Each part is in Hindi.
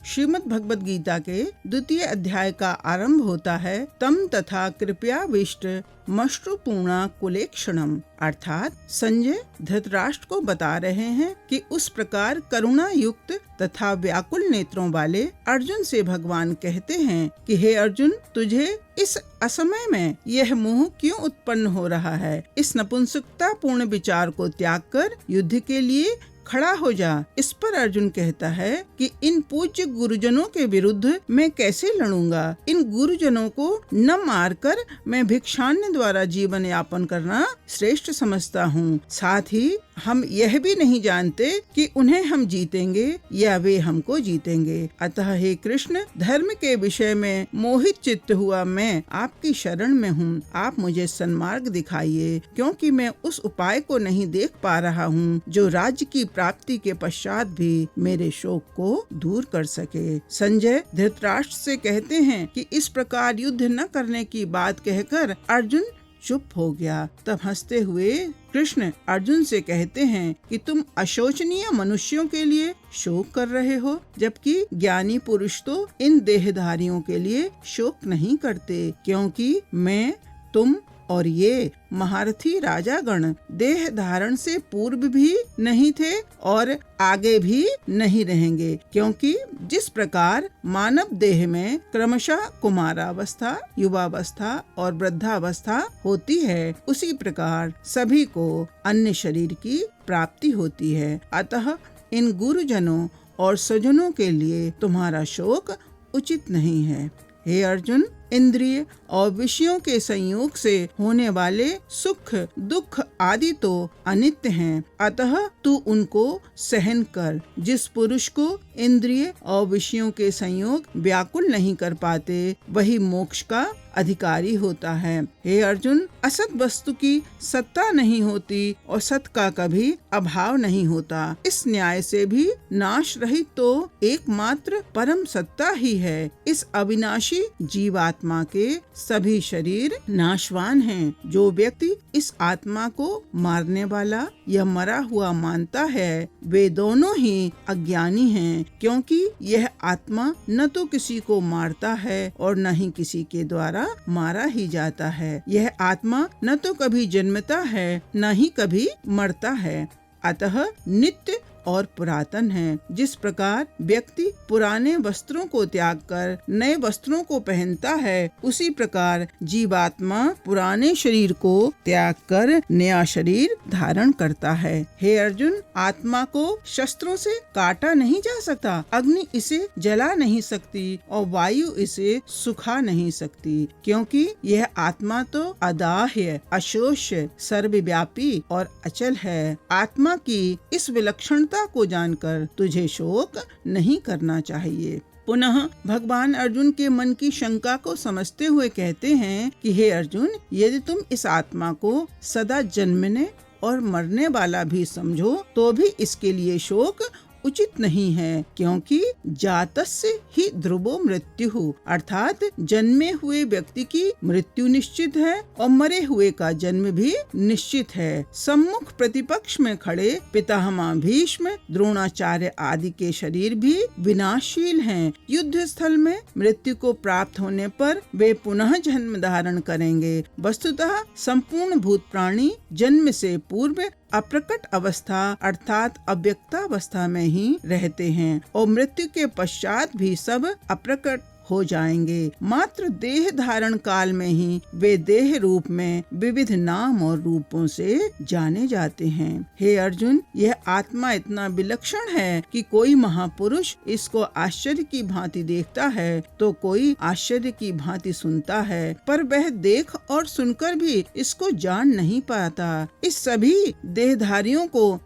श्रीमद् भगवद गीता के 2 अध्याय का आरंभ होता है तम तथा कृपयाविष्ट मश्रुपूर्णा कुलेक्षणम, अर्थात संजय धृतराष्ट्र को बता रहे हैं कि उस प्रकार करुणा युक्त तथा व्याकुल नेत्रों वाले अर्जुन से भगवान कहते हैं कि हे अर्जुन, तुझे इस असमय में यह मोह क्यों उत्पन्न हो रहा है। इस नपुंसकता पूर्ण विचार को त्याग कर युद्ध के लिए खड़ा हो जा। इस पर अर्जुन कहता है कि इन पूज्य गुरुजनों के विरुद्ध मैं कैसे लड़ूंगा। इन गुरुजनों को न मारकर मैं भिक्षान्न द्वारा जीवन यापन करना श्रेष्ठ समझता हूँ। साथ ही हम यह भी नहीं जानते कि उन्हें हम जीतेंगे या वे हमको जीतेंगे। अतः हे कृष्ण, धर्म के विषय में मोहित चित्त हुआ मैं आपकी शरण में हूँ। आप मुझे सन्मार्ग दिखाइए, क्योंकि मैं उस उपाय को नहीं देख पा रहा हूँ जो राज्य की प्राप्ति के पश्चात भी मेरे शोक को दूर कर सके। संजय धृतराष्ट्र से कहते हैं कि इस प्रकार युद्ध न करने की बात कहकर अर्जुन चुप हो गया। तब हंसते हुए कृष्ण अर्जुन से कहते हैं कि तुम अशोचनीय मनुष्यों के लिए शोक कर रहे हो, जबकि ज्ञानी पुरुष तो इन देहधारियों के लिए शोक नहीं करते, क्योंकि मैं, तुम और ये महारथी राजागण देह धारण से पूर्व भी नहीं थे और आगे भी नहीं रहेंगे, क्योंकि जिस प्रकार मानव देह में क्रमशः कुमारावस्था, युवावस्था और वृद्धावस्था होती है, उसी प्रकार सभी को अन्य शरीर की प्राप्ति होती है। अतः इन गुरुजनों और स्वजनों के लिए तुम्हारा शोक उचित नहीं है। हे अर्जुन, इंद्रिय और विषयों के संयोग से होने वाले सुख दुख आदि तो अनित्य हैं, अतः तू उनको सहन कर। जिस पुरुष को इंद्रिय और विषयों के संयोग व्याकुल नहीं कर पाते, वही मोक्ष का अधिकारी होता है। हे अर्जुन, असत वस्तु की सत्ता नहीं होती और सत का कभी अभाव नहीं होता। इस न्याय से भी नाश रहित तो एकमात्र परम सत्ता ही है। इस अविनाशी जीवात्मा के सभी शरीर नाशवान हैं। जो व्यक्ति इस आत्मा को मारने वाला या मरा हुआ मानता है, वे दोनों ही अज्ञानी हैं, क्योंकि यह आत्मा न तो किसी को मारता है और न ही किसी के द्वारा मारा ही जाता है। यह आत्मा न तो कभी जन्मता है न ही कभी मरता है, अतः नित्य और पुरातन है। जिस प्रकार व्यक्ति पुराने वस्त्रों को त्याग कर नए वस्त्रों को पहनता है, उसी प्रकार जीवात्मा पुराने शरीर को त्याग कर नया शरीर धारण करता है। हे अर्जुन, आत्मा को शस्त्रों से काटा नहीं जा सकता, अग्नि इसे जला नहीं सकती और वायु इसे सुखा नहीं सकती, क्योंकि यह आत्मा तो अदाह्य, अशोष्य, सर्वव्यापी और अचल है। आत्मा की इस विलक्षणता को जानकर तुझे शोक नहीं करना चाहिए। पुनः भगवान अर्जुन के मन की शंका को समझते हुए कहते हैं कि हे अर्जुन, यदि तुम इस आत्मा को सदा जन्मने और मरने वाला भी समझो, तो भी इसके लिए शोक उचित नहीं है, क्योंकि जातस्य ही ध्रुवो मृत्यु, अर्थात जन्मे हुए व्यक्ति की मृत्यु निश्चित है और मरे हुए का जन्म भी निश्चित है। सम्मुख प्रतिपक्ष में खड़े पितामह भीष्म, द्रोणाचार्य आदि के शरीर भी विनाशशील हैं। युद्ध स्थल में मृत्यु को प्राप्त होने पर वे पुनः जन्म धारण करेंगे। वस्तुतः संपूर्ण भूत प्राणी जन्म से पूर्व अप्रकट अवस्था अर्थात अव्यक्तावस्था में ही रहते हैं और मृत्यु के पश्चात भी सब अप्रकट हो जाएंगे। मात्र देह धारण काल में ही वे देह रूप में विविध नाम और रूपों से जाने जाते हैं। हे अर्जुन, यह आत्मा इतना विलक्षण है कि कोई महापुरुष इसको आश्चर्य की भांति देखता है तो कोई आश्चर्य की भांति सुनता है, पर वह देख और सुनकर भी इसको जान नहीं पाता। इस सभी देहधारियों को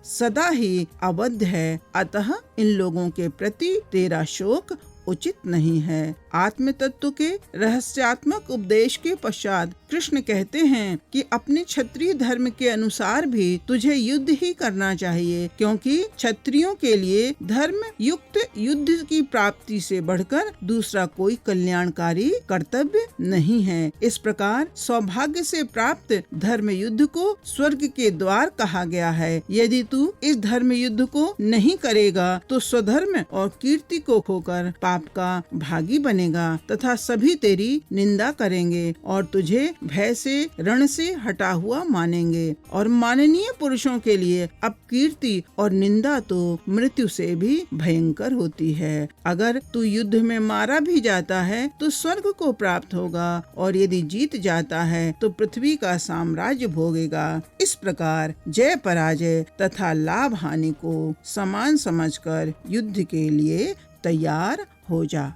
सदा ही अवध्य है, अतः इन लोगों के प्रति तेरा शोक उचित नहीं है। आत्म तत्व के रहस्यात्मक उपदेश के पश्चात कृष्ण कहते हैं कि अपने क्षत्रिय धर्म के अनुसार भी तुझे युद्ध ही करना चाहिए, क्योंकि क्षत्रियों के लिए धर्म युक्त युद्ध की प्राप्ति से बढ़कर दूसरा कोई कल्याणकारी कर्तव्य नहीं है। इस प्रकार सौभाग्य से प्राप्त धर्म युद्ध को स्वर्ग के द्वार कहा गया है। यदि तू इस धर्म युद्ध को नहीं करेगा तो स्वधर्म और कीर्ति को खोकर पाप का भागी बनेगा तथा सभी तेरी निंदा करेंगे और तुझे भय से रण से हटा हुआ मानेंगे। और माननीय पुरुषों के लिए अपकीर्ति और निंदा तो मृत्यु से भी भयंकर होती है। अगर तू युद्ध में मारा भी जाता है तो स्वर्ग को प्राप्त होगा और यदि जीत जाता है तो पृथ्वी का साम्राज्य भोगेगा। इस प्रकार जय पराजय तथा लाभ हानि को समान समझकर युद्ध के लिए तैयार हो जा।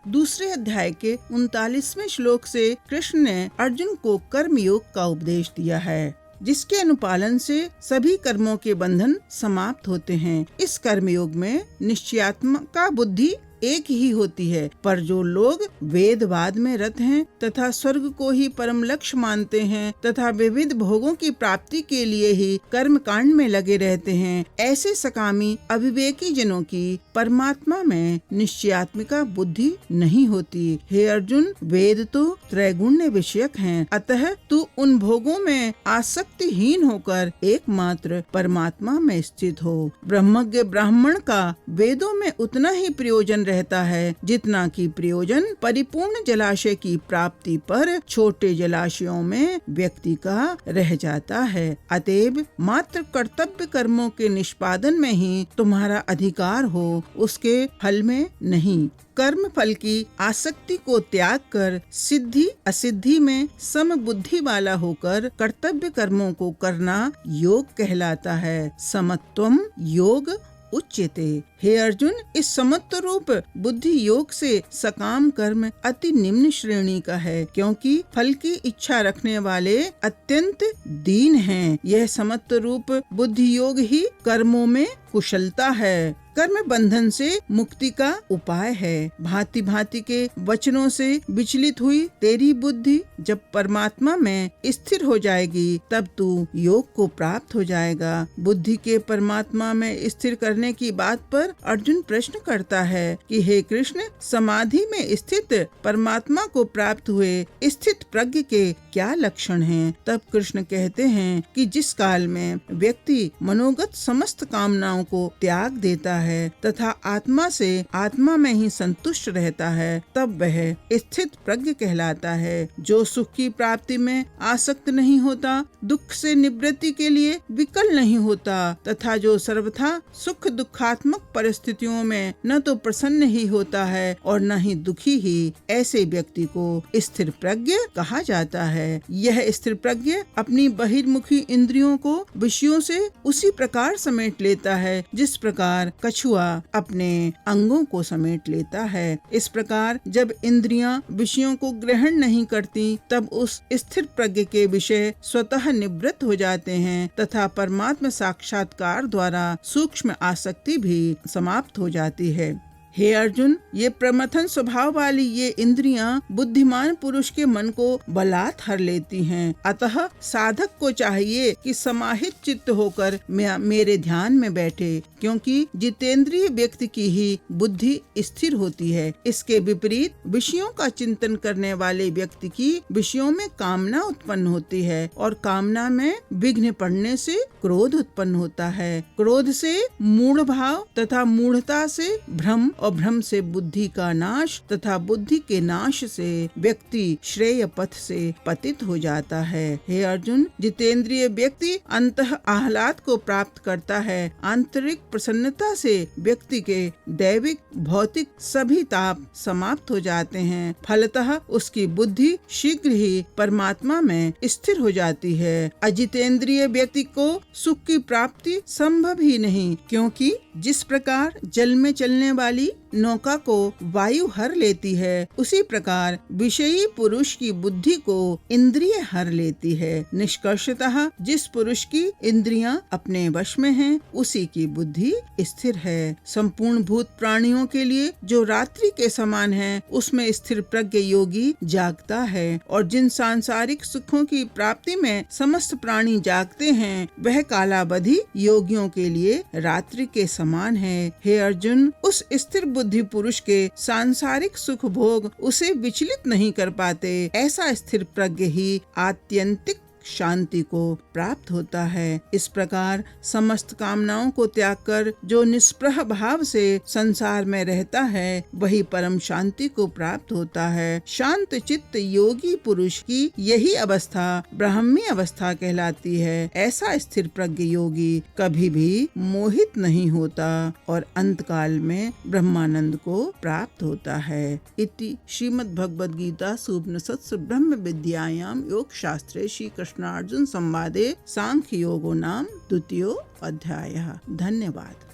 दूसरे अध्याय के 39वें श्लोक से कृष्ण ने अर्जुन को कर्मयोग का उपदेश दिया है, जिसके अनुपालन से सभी कर्मों के बंधन समाप्त होते हैं। इस कर्मयोग में निश्चयात्मक बुद्धि एक ही होती है, पर जो लोग वेदवाद में रत हैं तथा स्वर्ग को ही परम लक्ष्य मानते हैं तथा विविध भोगों की प्राप्ति के लिए ही कर्म कांड में लगे रहते हैं, ऐसे सकामी अविवेकी जनों की परमात्मा में निश्चयात्मिका बुद्धि नहीं होती। हे अर्जुन, वेद तो त्रैगुण्य विषयक हैं, अतः तू उन भोगों में आसक्तिहीन होकर एकमात्र परमात्मा में स्थित हो। ब्रह्मज्ञ ब्राह्मण का वेदों में उतना ही प्रयोजन रहता है जितना कि प्रयोजन परिपूर्ण जलाशय की प्राप्ति पर छोटे जलाशयों में व्यक्ति का रह जाता है। अतएव मात्र कर्तव्य कर्मों के निष्पादन में ही तुम्हारा अधिकार हो, उसके फल में नहीं। कर्म फल की आसक्ति को त्याग कर सिद्धि असिद्धि में समबुद्धि वाला होकर कर्तव्य कर्मों को करना योग कहलाता है। समत्वम योग उच्यते। हे अर्जुन, इस समत्व रूप बुद्धि योग से सकाम कर्म अति निम्न श्रेणी का है, क्योंकि फल की इच्छा रखने वाले अत्यंत दीन हैं। यह समत्व रूप बुद्धि योग ही कर्मों में कुशलता है। कर्म बंधन से मुक्ति का उपाय है। भांति भांति के वचनों से विचलित हुई तेरी बुद्धि जब परमात्मा में स्थिर हो जाएगी तब तू योग को प्राप्त हो जाएगा। बुद्धि के परमात्मा में स्थिर करने की बात पर अर्जुन प्रश्न करता है कि हे कृष्ण, समाधि में स्थित परमात्मा को प्राप्त हुए स्थित प्रज्ञ के क्या लक्षण हैं? तब कृष्ण कहते हैं कि जिस काल में व्यक्ति मनोगत समस्त कामनाओं को त्याग देता है तथा आत्मा से आत्मा में ही संतुष्ट रहता है, तब वह स्थित प्रज्ञ कहलाता है। जो सुख की प्राप्ति में आसक्त नहीं होता, दुख से निवृत्ति के लिए विकल नहीं होता तथा जो सर्वथा सुख दुखात्मक परिस्थितियों में न तो प्रसन्न ही होता है और न ही दुखी ही, ऐसे व्यक्ति को स्थिर प्रज्ञ कहा जाता है। यह स्थिर प्रज्ञ अपनी बहिर्मुखी इंद्रियों को विषयों से उसी प्रकार समेट लेता है जिस प्रकार कछुआ अपने अंगों को समेट लेता है। इस प्रकार जब इंद्रियां विषयों को ग्रहण नहीं करती, तब उस स्थिर प्रज्ञ के विषय स्वतः निवृत्त हो जाते हैं तथा परमात्मा साक्षात्कार द्वारा सूक्ष्म आसक्ति भी समाप्त हो जाती है। हे अर्जुन, ये प्रमथन स्वभाव वाली ये इंद्रियां बुद्धिमान पुरुष के मन को बलात् हर लेती हैं। अतः साधक को चाहिए कि समाहित चित्त होकर मेरे ध्यान में बैठे, क्योंकि जितेंद्रिय व्यक्ति की ही बुद्धि स्थिर होती है। इसके विपरीत विषयों का चिंतन करने वाले व्यक्ति की विषयों में कामना उत्पन्न होती है और कामना में विघ्न पड़ने से क्रोध उत्पन्न होता है। क्रोध से मूढ़ भाव तथा मूढ़ता से भ्रम और भ्रम से बुद्धि का नाश तथा बुद्धि के नाश से व्यक्ति श्रेय पथ से पतित हो जाता है। हे अर्जुन, जितेंद्रिय व्यक्ति अंतः आह्लाद को प्राप्त करता है। आंतरिक प्रसन्नता से व्यक्ति के दैविक भौतिक सभी ताप समाप्त हो जाते हैं। फलतः उसकी बुद्धि शीघ्र ही परमात्मा में स्थिर हो जाती है। अजितेंद्रिय व्यक्ति को सुख की प्राप्ति संभव ही नहीं, क्योंकि जिस प्रकार जल में चलने वाली नौका को वायु हर लेती है, उसी प्रकार विषयी पुरुष की बुद्धि को इंद्रिय हर लेती है। निष्कर्षतः जिस पुरुष की इंद्रियां अपने वश में हैं, उसी की बुद्धि स्थिर है। संपूर्ण भूत प्राणियों के लिए जो रात्रि के समान है, उसमें स्थिर प्रज्ञ योगी जागता है, और जिन सांसारिक सुखों की प्राप्ति में समस्त प्राणी जागते हैं, वह कालावधि योगियों के लिए रात्रि के समान है। हे अर्जुन, उस स्थिर बुद्धि पुरुष के सांसारिक सुख भोग उसे विचलित नहीं कर पाते। ऐसा स्थिर प्रज्ञ ही आत्यंतिक शांति को प्राप्त होता है। इस प्रकार समस्त कामनाओं को त्याग कर जो निष्प्रह भाव से संसार में रहता है, वही परम शांति को प्राप्त होता है। शांत चित्त योगी पुरुष की यही अवस्था ब्राह्मी अवस्था कहलाती है। ऐसा स्थिर प्रज्ञ योगी कभी भी मोहित नहीं होता और अंत काल में ब्रह्मानंद को प्राप्त होता है। इति श्रीमद् भगवद गीता उपनिषत्सु ब्रह्म विद्यायां योग शास्त्रे श्री कृष्णार्जुन संवादे सांख्य योगो नाम द्वितीयो अध्यायः। धन्यवाद।